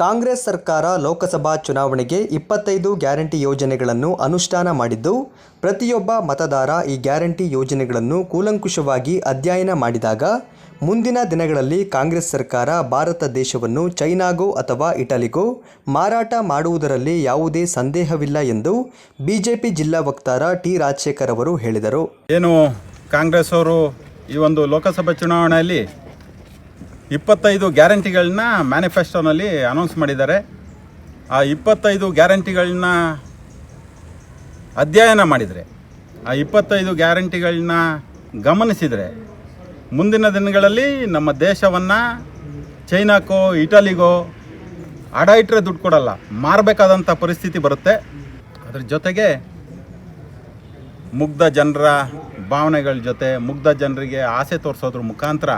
ಕಾಂಗ್ರೆಸ್ ಸರ್ಕಾರ ಲೋಕಸಭಾ ಚುನಾವಣೆಗೆ 25 ಗ್ಯಾರಂಟಿ ಯೋಜನೆಗಳನ್ನು ಅನುಷ್ಠಾನ ಮಾಡಿದ್ದು, ಪ್ರತಿಯೊಬ್ಬ ಮತದಾರ ಈ ಗ್ಯಾರಂಟಿ ಯೋಜನೆಗಳನ್ನು ಕೂಲಂಕುಷವಾಗಿ ಅಧ್ಯಯನ ಮಾಡಿದಾಗ ಮುಂದಿನ ದಿನಗಳಲ್ಲಿ ಕಾಂಗ್ರೆಸ್ ಸರ್ಕಾರ ಭಾರತ ದೇಶವನ್ನು ಚೈನಾಗೋ ಅಥವಾ ಇಟಲಿಗೋ ಮಾರಾಟ ಮಾಡುವುದರಲ್ಲಿ ಯಾವುದೇ ಸಂದೇಹವಿಲ್ಲ ಎಂದು ಬಿಜೆಪಿ ಜಿಲ್ಲಾ ವಕ್ತಾರ ಟಿ ರಾಜಶೇಖರ್ ಅವರು ಹೇಳಿದರು. ಏನು ಕಾಂಗ್ರೆಸ್ ಅವರು ಈ ಒಂದು ಲೋಕಸಭಾ ಚುನಾವಣೆಯಲ್ಲಿ 25 ಗ್ಯಾರಂಟಿಗಳನ್ನ ಮ್ಯಾನಿಫೆಸ್ಟೋನಲ್ಲಿ ಅನೌನ್ಸ್ ಮಾಡಿದ್ದಾರೆ. ಆ 25 ಗ್ಯಾರಂಟಿಗಳನ್ನ ಅಧ್ಯಯನ ಮಾಡಿದರೆ, ಆ 25 ಗ್ಯಾರಂಟಿಗಳನ್ನ ಗಮನಿಸಿದರೆ ಮುಂದಿನ ದಿನಗಳಲ್ಲಿ ನಮ್ಮ ದೇಶವನ್ನು ಚೈನಾಕ್ಕೋ ಇಟಲಿಗೋ ಅಡ ಇಟ್ಟರೆ ದುಡ್ಡು ಕೊಡಲ್ಲ, ಮಾರಬೇಕಾದಂಥ ಪರಿಸ್ಥಿತಿ ಬರುತ್ತೆ. ಅದ್ರ ಜೊತೆಗೆ ಮುಗ್ಧ ಜನರ ಭಾವನೆಗಳ ಜೊತೆ ಮುಗ್ಧ ಜನರಿಗೆ ಆಸೆ ತೋರಿಸೋದ್ರ ಮುಖಾಂತರ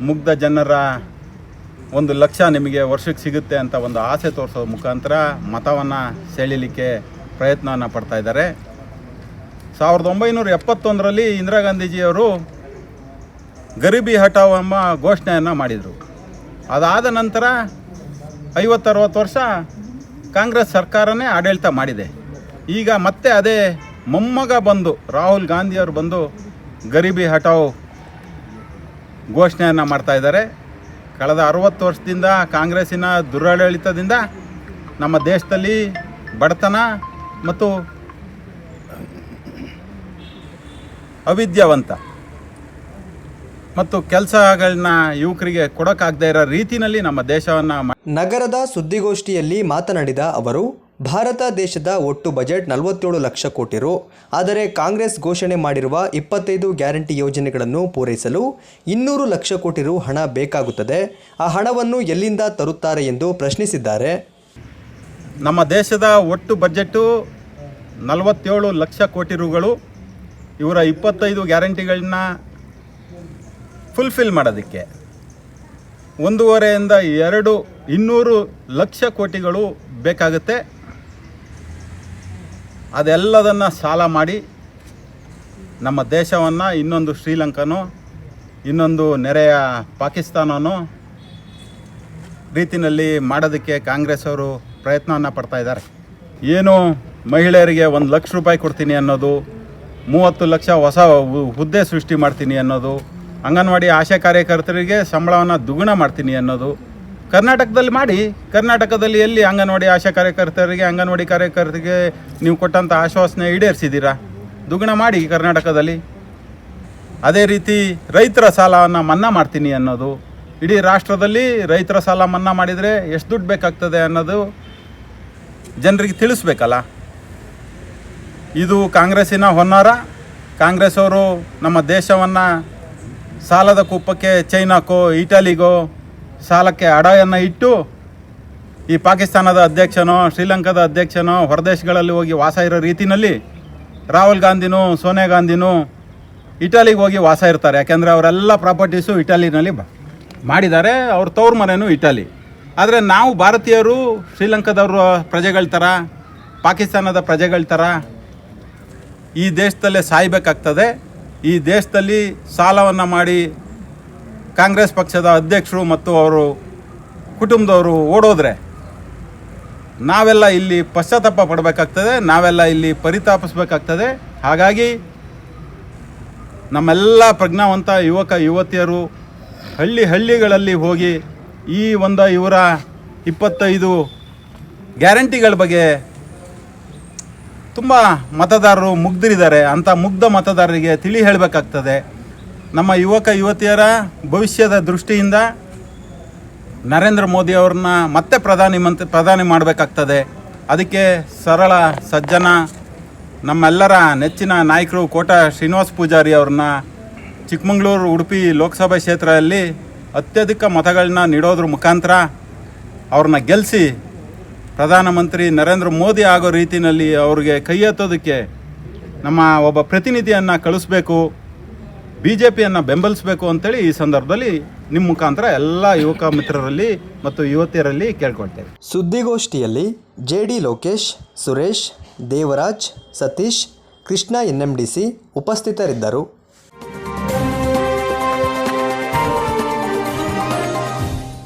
ಮುಗ್ಧ ಜನರ 1 ಲಕ್ಷ ನಿಮಗೆ ವರ್ಷಕ್ಕೆ ಸಿಗುತ್ತೆ ಅಂತ ಒಂದು ಆಸೆ ತೋರಿಸೋ ಮುಖಾಂತರ ಮತವನ್ನು ಸೆಳೀಲಿಕ್ಕೆ ಪ್ರಯತ್ನವನ್ನು ಪಡ್ತಾ ಇದ್ದಾರೆ. 1971ರಲ್ಲಿ ಇಂದಿರಾ ಗಾಂಧೀಜಿಯವರು ಗರೀಬಿ ಹಠಾವ್ ಎಂಬ ಘೋಷಣೆಯನ್ನು ಮಾಡಿದರು. ಅದಾದ ನಂತರ 50-60 ವರ್ಷ ಕಾಂಗ್ರೆಸ್ ಸರ್ಕಾರನೇ ಆಡಳಿತ ಮಾಡಿದೆ. ಈಗ ಮತ್ತೆ ಅದೇ ಮೊಮ್ಮಗ ಬಂದು ರಾಹುಲ್ ಗಾಂಧಿಯವರು ಬಂದು ಗರೀಬಿ ಹಠಾವ್ ಘೋಷಣೆಯನ್ನು ಮಾಡ್ತಾ ಇದ್ದಾರೆ. ಕಳೆದ 60 ವರ್ಷದಿಂದ ಕಾಂಗ್ರೆಸ್ಸಿನ ದುರಾಡಳಿತದಿಂದ ನಮ್ಮ ದೇಶದಲ್ಲಿ ಬಡತನ ಮತ್ತು ಅವಿದ್ಯಾವಂತ ಮತ್ತು ಕೆಲಸಗಳನ್ನ ಯುವಕರಿಗೆ ಕೊಡೋಕ್ಕಾಗದೇ ಇರೋ ರೀತಿಯಲ್ಲಿ ನಮ್ಮ ದೇಶವನ್ನು ನಗರದ ಸುದ್ದಿಗೋಷ್ಠಿಯಲ್ಲಿ ಮಾತನಾಡಿದ ಅವರು, ಭಾರತ ದೇಶದ ಒಟ್ಟು ಬಜೆಟ್ 47 ಲಕ್ಷ ಕೋಟಿ ರು. ಆದರೆ ಕಾಂಗ್ರೆಸ್ ಘೋಷಣೆ ಮಾಡಿರುವ 25 ಗ್ಯಾರಂಟಿ ಯೋಜನೆಗಳನ್ನು ಪೂರೈಸಲು 200 ಲಕ್ಷ ಕೋಟಿ ರು ಹಣ ಬೇಕಾಗುತ್ತದೆ. ಆ ಹಣವನ್ನು ಎಲ್ಲಿಂದ ತರುತ್ತಾರೆ ಎಂದು ಪ್ರಶ್ನಿಸಿದ್ದಾರೆ. ನಮ್ಮ ದೇಶದ ಒಟ್ಟು ಬಜೆಟ್ಟು 47 ಲಕ್ಷ ಕೋಟಿ ರುಗಳು. ಇವರ 25 ಗ್ಯಾರಂಟಿಗಳನ್ನ ಫುಲ್ಫಿಲ್ ಮಾಡೋದಕ್ಕೆ 1.5ರಿಂದ 200 ಲಕ್ಷ ಕೋಟಿಗಳು ಬೇಕಾಗುತ್ತೆ. ಅದೆಲ್ಲದನ್ನು ಸಾಲ ಮಾಡಿ ನಮ್ಮ ದೇಶವನ್ನು ಇನ್ನೊಂದು ಶ್ರೀಲಂಕಾನೋ ಇನ್ನೊಂದು ನೆರೆಯ ಪಾಕಿಸ್ತಾನನೋ ರೀತಿಯಲ್ಲಿ ಮಾಡೋದಕ್ಕೆ ಕಾಂಗ್ರೆಸ್ ಅವರು ಪ್ರಯತ್ನವನ್ನು ಪಡ್ತಾ ಇದ್ದಾರೆ. ಏನು ಮಹಿಳೆಯರಿಗೆ 1 ಲಕ್ಷ ರೂಪಾಯಿ ಕೊಡ್ತೀನಿ ಅನ್ನೋದು, 30 ಲಕ್ಷ ಹೊಸ ಹುದ್ದೆ ಸೃಷ್ಟಿ ಮಾಡ್ತೀನಿ ಅನ್ನೋದು, ಅಂಗನವಾಡಿ ಆಶಾ ಕಾರ್ಯಕರ್ತರಿಗೆ ಸಂಬಳವನ್ನು ದ್ವಿಗುಣ ಮಾಡ್ತೀನಿ ಅನ್ನೋದು ಕರ್ನಾಟಕದಲ್ಲಿ ಮಾಡಿ. ಕರ್ನಾಟಕದಲ್ಲಿ ಎಲ್ಲಿ ಅಂಗನವಾಡಿ ಆಶಾ ಕಾರ್ಯಕರ್ತರಿಗೆ ನೀವು ಕೊಟ್ಟಂಥ ಆಶ್ವಾಸನೆ ಈಡೇರಿಸಿದ್ದೀರಾ? ದುಗುಣ ಮಾಡಿ ಕರ್ನಾಟಕದಲ್ಲಿ. ಅದೇ ರೀತಿ ರೈತರ ಸಾಲವನ್ನು ಮನ್ನಾ ಮಾಡ್ತೀನಿ ಅನ್ನೋದು, ಇಡೀ ರಾಷ್ಟ್ರದಲ್ಲಿ ರೈತರ ಸಾಲ ಮನ್ನಾ ಮಾಡಿದರೆ ಎಷ್ಟು ದುಡ್ಡು ಬೇಕಾಗ್ತದೆ ಅನ್ನೋದು ಜನರಿಗೆ ತಿಳಿಸ್ಬೇಕಲ್ಲ. ಇದು ಕಾಂಗ್ರೆಸ್ಸಿನ ಹೊನ್ನಾರ. ಕಾಂಗ್ರೆಸ್ ಅವರು ನಮ್ಮ ದೇಶವನ್ನು ಸಾಲದ ಕುಪ್ಪಕ್ಕೆ ಚೈನಾಕ್ಕೋ ಇಟಲಿಗೋ ಸಾಲಕ್ಕೆ ಅಡವನ್ನು ಇಟ್ಟು ಈ ಪಾಕಿಸ್ತಾನದ ಅಧ್ಯಕ್ಷನೋ ಶ್ರೀಲಂಕಾದ ಅಧ್ಯಕ್ಷನೋ ಹೊರದೇಶಗಳಲ್ಲಿ ಹೋಗಿ ವಾಸ ಇರೋ ರೀತಿಯಲ್ಲಿ ರಾಹುಲ್ ಗಾಂಧಿನೂ ಸೋನಿಯಾ ಗಾಂಧಿನೂ ಇಟಲಿಗೆ ಹೋಗಿ ವಾಸ ಇರ್ತಾರೆ. ಯಾಕೆಂದರೆ ಅವರೆಲ್ಲ ಪ್ರಾಪರ್ಟೀಸು ಇಟಲಿನಲ್ಲಿ ಮಾಡಿದ್ದಾರೆ. ಅವ್ರ ತವ್ರ ಮನೆಯೂ ಇಟಲಿ. ಆದರೆ ನಾವು ಭಾರತೀಯರು ಶ್ರೀಲಂಕಾದವ್ರ ಪ್ರಜೆಗಳ ಥರ, ಪಾಕಿಸ್ತಾನದ ಪ್ರಜೆಗಳ ಥರ ಈ ದೇಶದಲ್ಲೇ ಸಾಯಬೇಕಾಗ್ತದೆ. ಈ ದೇಶದಲ್ಲಿ ಸಾಲವನ್ನು ಮಾಡಿ ಕಾಂಗ್ರೆಸ್ ಪಕ್ಷದ ಅಧ್ಯಕ್ಷರು ಮತ್ತು ಅವರು ಕುಟುಂಬದವರು ಓಡೋದ್ರೆ ನಾವೆಲ್ಲ ಇಲ್ಲಿ ಪಶ್ಚಾತ್ತಾಪ ಪಡಬೇಕಾಗ್ತದೆ, ನಾವೆಲ್ಲ ಇಲ್ಲಿ ಪರಿತಾಪಿಸಬೇಕಾಗ್ತದೆ. ಹಾಗಾಗಿ ನಮ್ಮೆಲ್ಲ ಪ್ರಜ್ಞಾವಂತ ಯುವಕ ಯುವತಿಯರು ಹಳ್ಳಿಗಳಲ್ಲಿ ಹೋಗಿ ಈ ಇವರ 25 ಗ್ಯಾರಂಟಿಗಳ ಬಗ್ಗೆ ತುಂಬ ಮತದಾರರು ಮುಗ್ಧರಿದ್ದಾರೆ. ಅಂಥ ಮುಗ್ಧ ಮತದಾರರಿಗೆ ತಿಳಿ ಹೇಳಬೇಕಾಗ್ತದೆ. ನಮ್ಮ ಯುವಕ ಯುವತಿಯರ ಭವಿಷ್ಯದ ದೃಷ್ಟಿಯಿಂದ ನರೇಂದ್ರ ಮೋದಿ ಅವ್ರನ್ನ ಮತ್ತೆ ಪ್ರಧಾನಿ ಮಾಡಬೇಕಾಗ್ತದೆ. ಅದಕ್ಕೆ ಸರಳ ಸಜ್ಜನ ನಮ್ಮೆಲ್ಲರ ನೆಚ್ಚಿನ ನಾಯಕರು ಕೋಟಾ ಶ್ರೀನಿವಾಸ ಪೂಜಾರಿ ಅವ್ರನ್ನ ಚಿಕ್ಕಮಗಳೂರು ಉಡುಪಿ ಲೋಕಸಭಾ ಕ್ಷೇತ್ರದಲ್ಲಿ ಅತ್ಯಧಿಕ ಮತಗಳನ್ನ ನೀಡೋದ್ರ ಮುಖಾಂತರ ಅವ್ರನ್ನ ಗೆಲ್ಲಿಸಿ ಪ್ರಧಾನಮಂತ್ರಿ ನರೇಂದ್ರ ಮೋದಿ ಆಗೋ ರೀತಿಯಲ್ಲಿ ಅವ್ರಿಗೆ ಕೈ ಎತ್ತೋದಕ್ಕೆ ನಮ್ಮ ಒಬ್ಬ ಪ್ರತಿನಿಧಿಯನ್ನು ಕಳಿಸ್ಬೇಕು, BJPಯನ್ನು ಬೆಂಬಲಿಸಬೇಕು ಅಂತೇಳಿ ಈ ಸಂದರ್ಭದಲ್ಲಿ ನಿಮ್ಮ ಮುಖಾಂತರ ಎಲ್ಲ ಯುವಕ ಮಿತ್ರರಲ್ಲಿ ಮತ್ತು ಯುವತಿಯರಲ್ಲಿ ಕೇಳ್ಕೊಳ್ತೇವೆ. ಸುದ್ದಿಗೋಷ್ಠಿಯಲ್ಲಿ JD ಲೋಕೇಶ್, ಸುರೇಶ್, ದೇವರಾಜ್, ಸತೀಶ್, ಕೃಷ್ಣ NMDC ಉಪಸ್ಥಿತರಿದ್ದರು.